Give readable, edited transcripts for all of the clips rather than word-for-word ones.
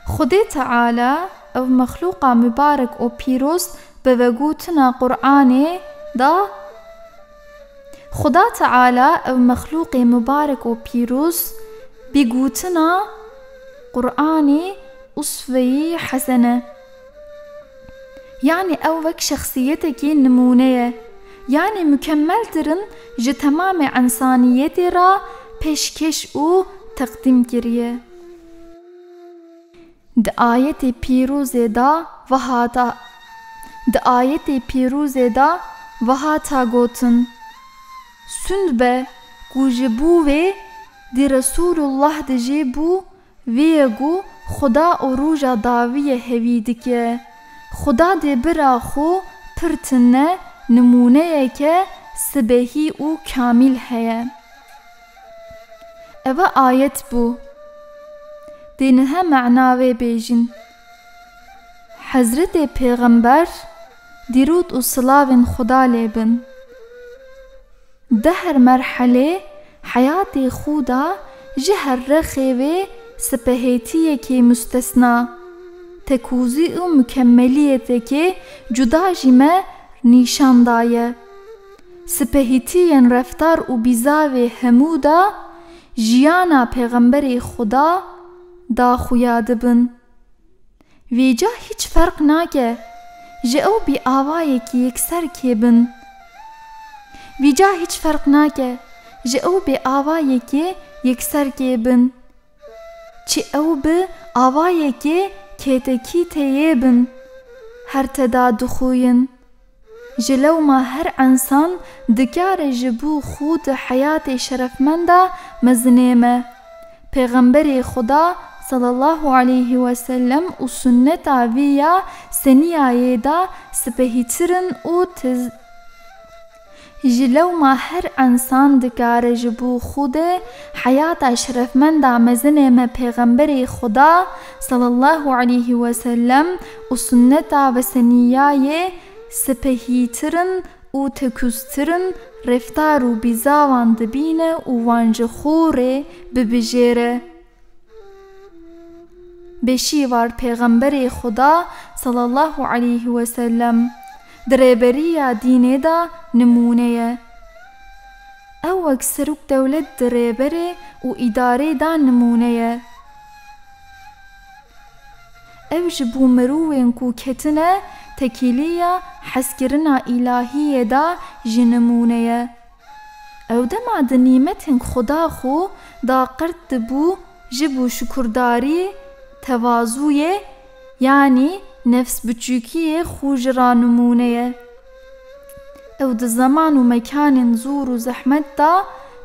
خدای تعالی او مخلوقا مبارک و پیروز بوگوتنا قرآن دا خدا تعالی او مخلوق مبارک و پیروز بگوتنا قرآن أسوة حسنة، يعني أو وك شخصيتك نمونية، يعني مكمل ترن جه تمام انسانیت را پیشکش او تقدیم کریه. د آیت پیروز دا وهاتا گوتن سند به گوجبو و دی رسول الله دجیبو ویگو خدا اروجا داوی هوید که خدا دی برا خو پرتنه نمونه که سبهی او کامل هیه. اوه آیت بو دینها معناوی بیجن حضرت پیغمبر دیرود و صلاوین خدا لیبن ده هر مرحله حیات خودا جهر رخیوه سپهیتیه که مستثنا تکوزی و مکملیته که جدا جیمه نیشان دایه سپهیتین رفتار و بیزاوی همودا جیانا پیغمبر خدا دا خویاد بن ویجا هیچ فرق ناکه جه او بی آوائه که یکسر که بن ویجا هیچ فرق ناکه جه او بی آوائه که یکسر که بن چی او بی آوائه که کتکی تیه بن هر تدا دخوین جلو ما هر انسان دکار جبو خود حیات شرفمنده مزنیمه پیغمبر خدا صلی الله علیه و سلم و سنت ویا سنیایه دا سپهیترن و جلو ما هر انسان دکار جبو خود حیات شرفمنده مزنیمه پیغمبر خدا صلی الله علیه و سلم و سنت و سنیایه سپهیترن و تکوسترن رفتار و بیزاوان دبینه و وانج خوره ببجیره بشیوار پیغمبر خدا صلی الله علیه و سلم دربری دینه دا نمونه او اکسروک دولت دربری و اداره دا نمونه او جبو مروین کو کتنه تکیلیه حسکرنا الهیه دا جنمونه او دما دنیمتن خدا خو دا قرد بو جبو شکرداری تواضویه یعنی نفس بچوکیه خوجرا نمونه او دا زمان و مکان زور و زحمت دا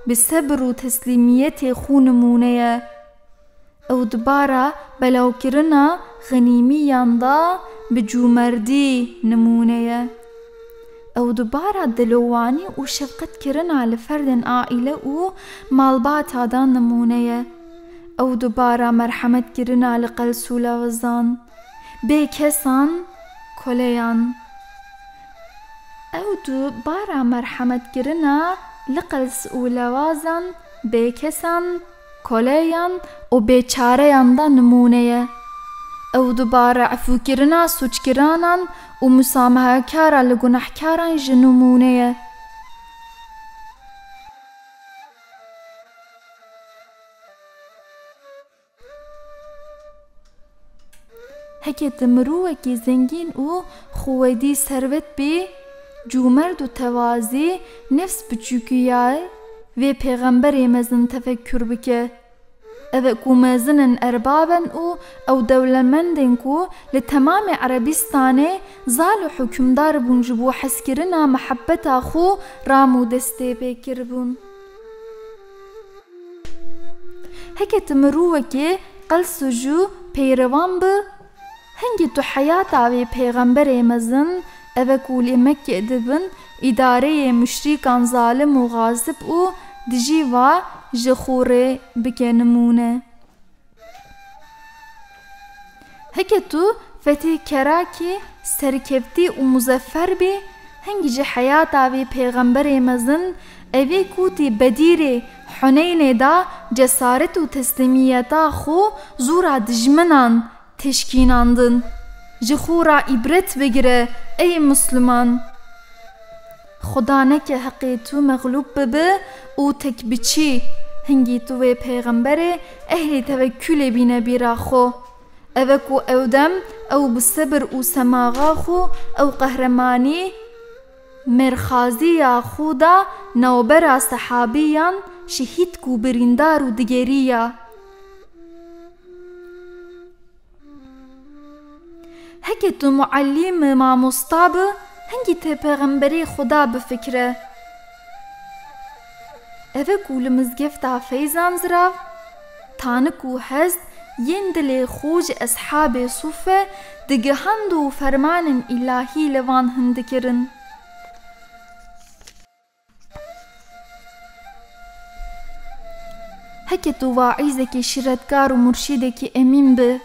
بصبر و تسلیمیت خو نمونه او دبارا بلاو کرنا غنیمیان دا بجومردی نمونه او دبارا دلوانی و شفقت کرنا لفرد عائله و مالباتا دا نمونه او دبارا مرحمت کرنا لقلس و لوزان بی کسان کلیان او دبارا مرحمت کرنا لقلس و لوازان بی کسان کلیان و بیچارهان دا نمونه او دوباره عفو کرنا سوچ کرانان و مسامحه کارا لگناه کاران جنمونه هکت مروه که زنگین و خویدی ثروت بی جومرد و توازی نفس بچوکیای و پیغمبر مزن تفکر بکه او کو مزنن اربابن او دولمندن کو لتمام عربستانه زال حکمدار بون جبو حسکرنا محبتا خو رامو دسته بکر بون هکت مروه که قلس جو پیروان به هنگی تو حیاتا و پیغمبر مزن او کو لمکه دبن اداره مشریکان ظالم و غاظب و دجیوا جخوره بکنمونه هکتو فتح کراکی سرکفتی و مزفر بی هنگی جه حیاتا و پیغمبر مزن اوی کوتی بدیر حنین دا جسارت و تسلیمیتا خو زورا دجمنان teşkînandin. Ji xwe re îbret bigire ey Müslüman. Xuda neke heqê tu meğlûb bibe û tek biçî. Hingî tu vê pêxemberê ehlî tevekkûlê bîne bîra xwe. Ev ku ew dem ew bi sebir û semaxa xwe ew qehremanî mêrxaziya xwe da navbera sehabîyan şehîd û birîndar û digeriya. Heke tu muallîm mamosta bi hingî tê pêxemberê Xuda bifikire. Ev ku li mizgefta feyzan zirav tanik û hezd yên dilê xwe ji eshabê sûfe digihand û fermanên îlahî li van hin dikirin. Heke tu vaîzekî şîretkar û murşîdekî emîn bi.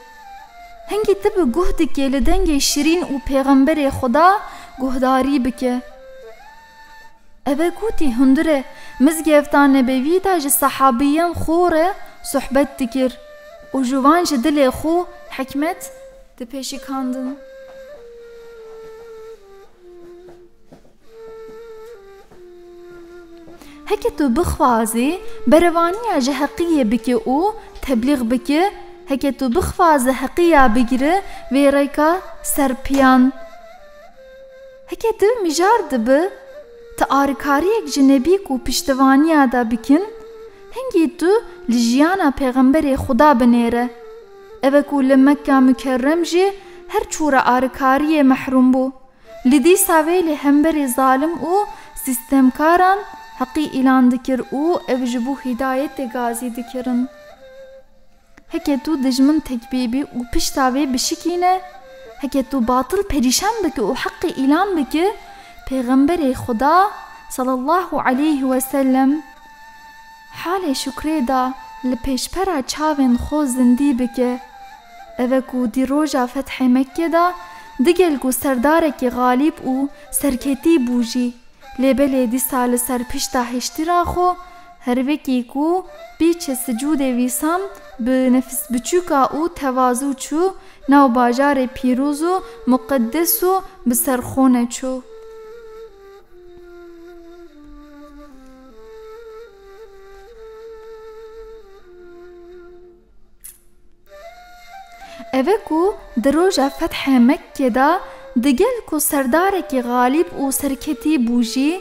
Hingî te bi guh dikê li dengê şirîn û pêxemberê Xuda guhdarî bike. Ev gotî hundirê mizgefta nebevî da ji sahabiyên xwe re sohbet dikir û ji wan ji dilê xwe hikmet dipêşikandin. Heke tu bixwazî berevaniya ji heqiyê bike û teblîğ bike, heke tu bixwaze heqiya bigire vê rêka serpiyan. Heke tu mijar dibe te arîkariyek ji nebîk û piştevaniya da bikin, hingî tu li jiyana pêxemberê Xuda binêre. Ev ku li Mekka Mükerrem jî her çûra arîkariyê mehrûm bû. Li dîsa wê li hemberê zalim û sîstemkaran heqî îlan dikir û ev ji bo hidayetê gazî dikirin. Heke tu dijmin tekbîbî û pişta wê bişikîne, heke tu batıl perîşan bike û heqî îlan bike, pêxemberê Xuda sallallahu aleyhi ve sellem halê şükrê da li pêşpera çavên xwe zindî bike. Ev ku di roja fethê Mekke da digel ku serdarekî galîb û serketî bû jî lêbelê dîsa li ser pişta heştîra xwe hervekî ku bîçe sicûdê vîsan bi nefis biçûka û tevazû çû nav bajarê pîrûz û muqeddes û bi ser xwe neçû. Ev ku di roja fethê Mekke da digel ku serdarekî galîb û serketî bû jî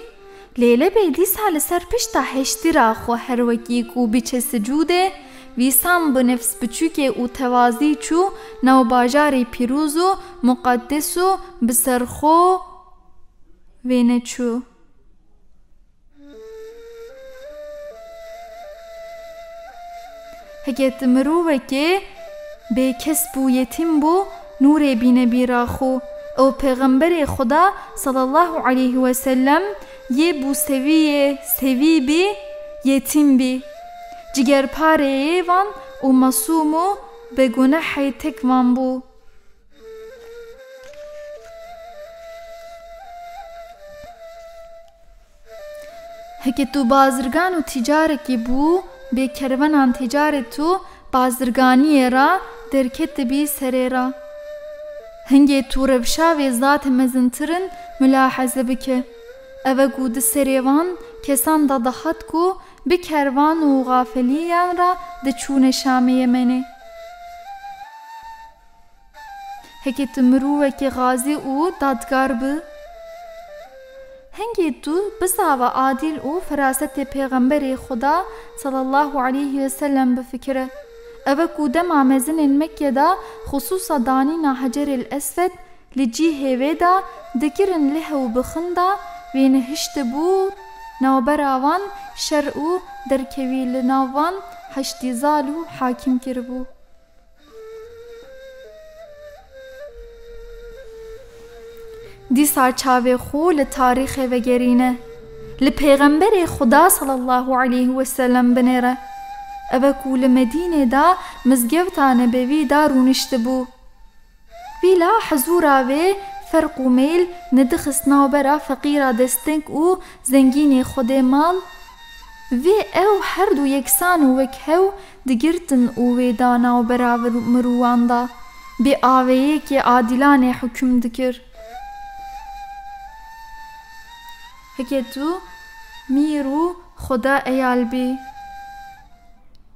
lêlebê dîsa li ser pişta heştîra xwe herwekî ku bîçe sicûdê vîsan bi nefs biçûkê û tevazî çû nav bajarê pîrûz û muqeddes û bi ser xwe vê neçû. Heke tu mirovekê bêkesb û yetîm bû nûrê bîne bîra xwe. Ew pêxemberê Xuda sallallahu aleyhi ve sellem yê bû sevî bî yetîm bî. Cigerpareyê van û masûm û begunehê tek van bû. Heke tu bazirgan û tîcarekî bû bê kervenan tîcaret û bazirganiyê ra derket dibî serê ra. Hingê tu revşavê zatê mezintirin mülaheze bike. Ev ku di serê wan kesan da dihat ku bi kervan û gafeliyan ra diçûne Şamê Yemenê. Heke tu mirovekî gazî û dadgar bi. Hingê tu bisava adîl û ferasetê pêxemberê Xuda sallallahu aleyhi ve sellem bifikire. Ev ku dema mezinên Mekke da xusûsa danîna Heceril Esved li cîhê wê da dikirin lih û bixin da wê nihişti bû navbera wan şer û derkevî li nav wan heştî zal û hakîm kiribû. Dîsa çavê xwe li tarîxê vegerîne. Li pêxemberê Xuda sallallahu aleyhi ve sellem binêre. Ev ku li Medînê da mizgevta nebevî da rûnişti bû. Vîla hezûra wê ferq û mêl nedixist navbera feqîra desteng û zengînê Xwedê mal. Vê ew her du yeksan û wek hew digirtin û wê da navbera mirovan da. bi aveyekê adîlanê huküm dikir. Heke tu mîr û Xuda eyal bî.